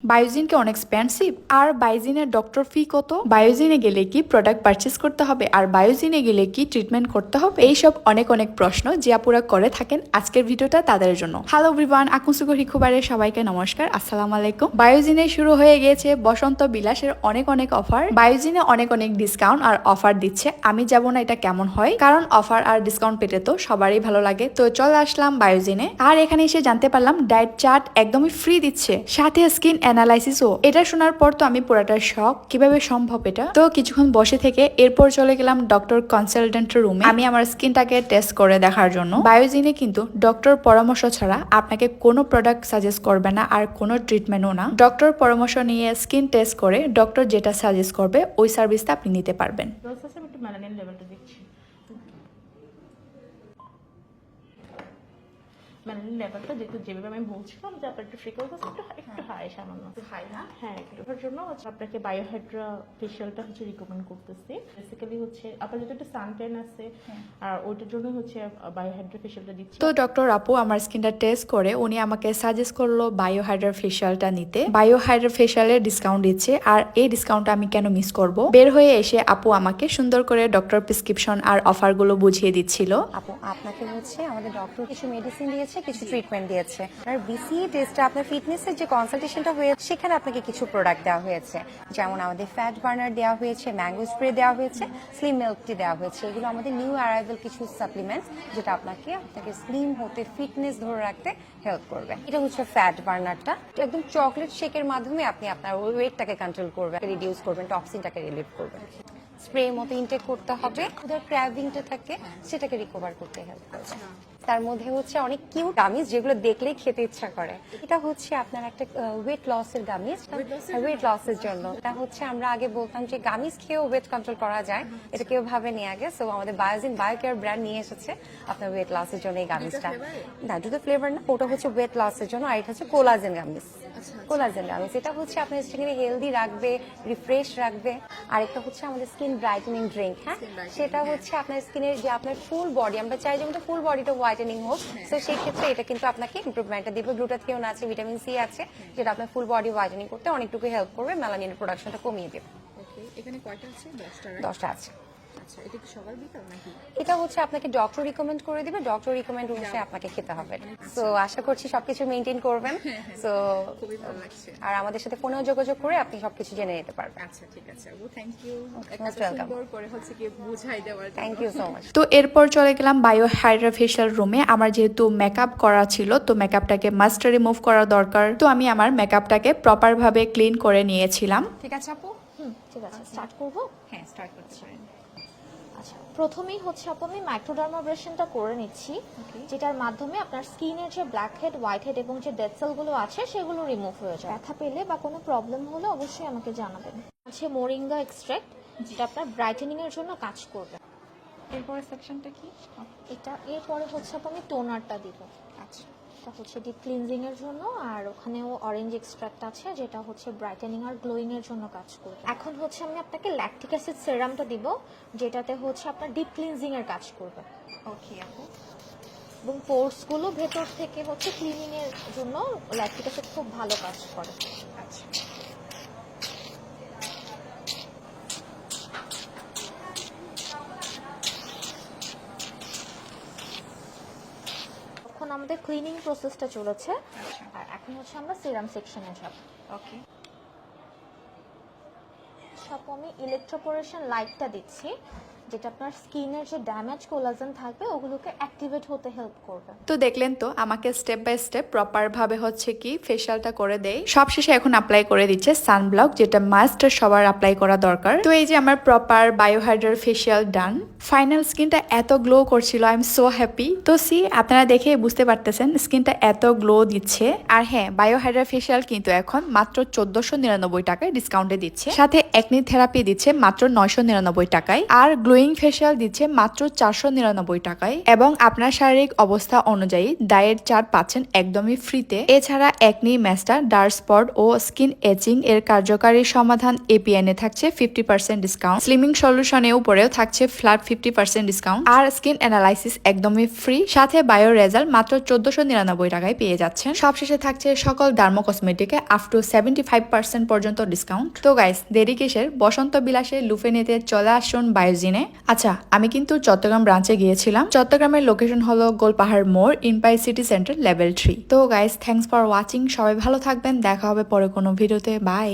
Biogen কি অনেক expensive? আর বায়োজিনের doctor ফি কত? বায়োজিনে গেলে কি প্রোডাক্ট পারচেস করতে হবে? আর বায়োজিনে গেলে কি ট্রিটমেন্ট করতে হবে? এইসব অনেক অনেক প্রশ্ন যে আপুরা করে থাকেন, আজকের ভিডিওটা তাদের জন্য। হ্যালো এভরিওয়ান, আকুসুগরি খুবারে সবাইকে নমস্কার, আসসালামু আলাইকুম। বায়োজিনে শুরু হয়ে গিয়েছে বসন্ত বিলাসের অনেক অনেক অফার। বায়োজিনে অনেক অনেক ডিসকাউন্ট আর অফার দিচ্ছে। আমি যাব না এটা কেমন হয়, কারণ অফার আর ডিসকাউন্ট পেতে তো সবারই ভালো লাগে। তো চলে আসলাম বায়োজিনে, আর এখানে এসে জানতে পারলাম ডায়েট চার্ট একদমই ফ্রি দিচ্ছে, সাথে স্কিন অ্যানালাইসিসও। এটা শোনার পর তো আমি পুরাটা শক, কিভাবে সম্ভব এটা। তো কিছুক্ষণ বসে থেকে এরপর চলে গেলাম ডক্টর কনসালটেন্টের রুমে, আমি আমার স্কিনটাকে টেস্ট করে দেখার জন্য। বায়োজিনে কিন্তু ডক্টর পরামর্শ ছাড়া আপনাকে কোনো প্রোডাক্ট সাজেস্ট করবে না, আর কোনো ট্রিটমেন্টও না। ডক্টর পরামর্শ নিয়ে স্কিন টেস্ট করে ডক্টর যেটা সাজেস্ট করবে ওই সার্ভিসটা আপনি নিতে পারবেন। একটু মেলানিন লেভেলটা দেখছি। মেলানিন লেভেলটা যেহেতু যেভাবে আমি বলছিলাম যে আপনার একটু ফ্রিকলস আছে, একটু হাই, সামান্য হাই না? হ্যাঁ, একটু। ওর জন্য হচ্ছে আপনাকে বায়োহাইড্রা ফেশিয়ালটা হচ্ছে রিকমেন্ড করতেছি। বেসিক্যালি হচ্ছে আপনার যেহেতু একটু সানট্যান আছে, আর ওইটার জন্য হচ্ছে বায়োহাইড্রা ফেশিয়ালটা দিচ্ছি। তো ডক্টর আপু আমার স্কিনটা টেস্ট করে উনি আমাকে সাজেস্ট করলো বায়োহাইড্রা ফেশিয়ালটা নিতে। বায়োহাইড্রা ফেশিয়ালের ডিসকাউন্ট দিচ্ছে, আর এই ডিসকাউন্টটা আমি কেন মিস করব। বের হয়ে এসে আপু আমাকে সুন্দর করে ডক্টর প্রেসক্রিপশন আর অফারগুলো বুঝিয়ে দিচ্ছিল। আপু আপনাকে হচ্ছে আমাদের ডক্টর কিছু মেডিসিন দিয়েছে, কিছু ট্রিটমেন্ট দিয়েছে। আর বিসিই টেস্টে আপনার ফিটনেসের যে কনসালটেশনটা হয়েছে সেখানে আপনাকে কিছু প্রোডাক্ট দেওয়া হয়েছে, যেমন আমাদের ফ্যাট বার্নার দেওয়া হয়েছে, ম্যাঙ্গো স্প্রে দেওয়া হয়েছে, স্লিম মিল্ক টি দেওয়া হয়েছে। এগুলো আমাদের নিউ অ্যারাইভাল কিছু সাপ্লিমেন্টস, যেটা আপনাকে স্লিম হতে, ফিটনেস ধরে রাখতে হেল্প করবে। এটা হচ্ছে ফ্যাট বার্নারটা, একদম চকলেট শেকের মাধ্যমে আপনি আপনার ওয়েটটাকে কন্ট্রোল করবেন, রিডিউস করবেন, টক্সিনটাকে রিলিভ করবেন। স্প্রে মতো ইনটেক করতে হবে, ওদের ক্র্যাভিংটা থাকে সেটাকে রিকভার করতে হেল্প করবে। তার মধ্যে হচ্ছে অনেক কিউট গামিজ, যেগুলো দেখলেই খেতে ইচ্ছা করে। এটা হচ্ছে আপনার একটা ওয়েট লসের গামিজ, ওয়েট লসের জন্য। এটা হচ্ছে আমরা আগে বলতাম যে গামিজ খেয়েও ওয়েট কন্ট্রোল করা যায়, এটা কেউ ভাবেনি আগে। সো আমাদের বায়োজিন বায়োকেয়ার ব্র্যান্ড নিয়ে এসেছে আপনার ওয়েট লসের জন্য এই গামিজটা। না, দুটো ফ্লেভার না, ওটা হচ্ছে ওয়েট লসের জন্য, আর এটা হচ্ছে কোলাজেন গামিজ। কোলাজেন গামিজ এটা হচ্ছে আপনার স্কিনকে হেলদি রাখবে, রিফ্রেশ রাখবে। আর একটা হচ্ছে আমাদের স্কিন ব্রাইটেনিং ড্রিঙ্ক, হ্যাঁ, সেটা হচ্ছে আপনার স্কিনের যে আপনার ফুল বডি, আমরা চাই যেমন ফুল বডিটা হোয়াইটেনিং হোক, তো সেই ক্ষেত্রে এটা কিন্তু আপনাকে ইমপ্রুভমেন্টটা দিবে। গ্লুটাথিওন আছে, ভিটামিন সি আছে, যেটা আপনার ফুল বডি হোয়াইটেনিং করতে অনেকটুকু হেল্প করবে, মেলানিনের প্রোডাকশনটা কমিয়ে দেবে। ওকে, এখানে কয়টা আছে? 10টা আছে। আচ্ছা, এটা কি সকাল বিকাল নাকি? এটা হচ্ছে আপনাকে ডক্টর রিকমেন্ড করে দিবে, ডক্টর রিকমেন্ড অনুসারে আপনাকে খেতে হবে। সো আশা করছি সবকিছু মেনটেন করবেন। সো খুবই ভালো লাগছে। আর আমাদের সাথে ফোনেও যোগাযোগ করে আপনি সবকিছু জেনে নিতে পারবেন। আচ্ছা, ঠিক আছে আপু, থ্যাংক ইউ। Most welcome. সুন্দর করে হচ্ছে কি বুঝাই দেওয়ার জন্য। Thank you so much. তো এরপর চলে গেলাম বায়োহাইড্রা ফেশিয়াল রুমে। আমার যেহেতু মেকআপ করা ছিল, তো মেকআপটাকে মাস্ট রিমুভ করা দরকার, তো আমি আমার মেকআপটাকে প্রপার ভাবে ক্লিন করে নিয়েছিলাম। ঠিক আছে আপু, ঠিক আছে, স্টার্ট করব। হ্যাঁ স্টার্ট করতে পারেন। আচ্ছা, প্রথমেই হচ্ছে আপু আমি মাইক্রোডার্মাব্রেশনটা করে নিচ্ছি, যেটার মাধ্যমে আপনার স্কিনের যে ব্ল্যাক হেড, হোয়াইট হেড এবং যে ডেড সেলগুলো আছে সেগুলো রিমুভ হয়ে যায়। ব্যথা পেলে বা কোনো প্রবলেম হলে অবশ্যই আমাকে জানাবেন। আছে মোরিঙ্গা এক্সট্রাক্ট, যেটা আপনার ব্রাইটেনিং এর জন্য কাজ করবে। এরপরের সেকশনটা কি? এটা এরপরে হচ্ছে আপু আমি টোনারটা দিব। আচ্ছা, এটা হচ্ছে ডিপ ক্লিনজিং এর জন্য, আর ওখানেও অরেঞ্জ এক্সট্রাক্ট আছে, যেটা হচ্ছে ব্রাইটেনিং আর গ্লোয়িং এর জন্য কাজ করবে। এখন হচ্ছে আমি আপনাকে ল্যাকটিক অ্যাসিড সেরামটা দিব, যেটাতে হচ্ছে আপনার ডিপ ক্লিনজিং এর কাজ করবে। ওকে আপু। এবং পোর্স গুলো ভেতর থেকে হচ্ছে ক্লিনিং এর জন্য ল্যাকটিক অ্যাসিড খুব ভালো কাজ করে। আচ্ছা, এখন আমাদের ক্লিনিং প্রসেসটা চলেছে, আর এখন হচ্ছে আমরা সিরাম সেকশনে যাব। ওকে। সব আমি ইলেকট্রোপোরেশন লাইটটা দিচ্ছি, যেটা আপনার স্কিনের যে ড্যামেজ কোলাজেন থাকবে ওগুলোকে অ্যাক্টিভেট হতে হেল্প করবে। তো দেখলেন তো আমাকে স্টেপ বাই স্টেপ প্রপার ভাবে হচ্ছে কি ফেশিয়ালটা করে দেয়। সবশেষে এখন অ্যাপ্লাই করে দিচ্ছে সানব্লক, যেটা মাস্ট সবার অ্যাপ্লাই করা দরকার। তো এই যে আমার প্রপার বায়োহাইড্রা ফেশিয়াল ডান। ফাইনাল স্কিনটা এত গ্লো করছিল, আই এম সো হ্যাপি। তো সি আপনারা দেখে বুঝতে পারতেছেন স্কিনটা এত গ্লো দিচ্ছে। আর হ্যাঁ, বায়োহাইড্রা ফেশিয়াল কিন্তু এখন মাত্র 1499 টাকায় ডিসকাউন্টে দিচ্ছে, সাথে একনি থেরাপি দিচ্ছে মাত্র 999 টাকায়, আর গ্লোয়িং গ্লোয়িং ফেশিয়াল দিচ্ছে মাত্র 499 টাকায় এবং আপনার শারীরিক অবস্থা অনুযায়ী ডায়েট চার্ট পাচ্ছেন একদমই ফ্রিতে। এছাড়া একনি ম্যাস্টার ডার্ক স্পট ও স্কিন এচিং এর কার্যকারী সমাধান এপিএন এ থাকছে 50% ডিসকাউন্ট। স্লিমিং সলিউশনের উপরেও থাকছে ফ্ল্যাট 50% ডিসকাউন্ট। আর স্কিন অ্যানালাইসিস একদমই ফ্রি, সাথে বায়ো রেজাল্ট মাত্র 1499 টাকায় পেয়ে যাচ্ছেন। সবশেষে থাকছে সকল ডার্মো কসমেটিকে আপ টু 75% পর্যন্ত ডিসকাউন্ট। তো গাইস, দেরি কিসের? বসন্ত বিলাসে লুফে নিতে চলে আসুন বায়োজিনে। আচ্ছা, আমি কিন্তু চট্টগ্রাম ব্রাঞ্চে গিয়েছিলাম। চট্টগ্রামের লোকেশন হলো গোলপাহাড় মোড়, ইনপাই সিটি সেন্টার, লেভেল 3। তো গাইস, থ্যাঙ্কস ফর ওয়াচিং। সবাই ভালো থাকবেন, দেখা হবে পরে কোনো ভিডিওতে। বাই।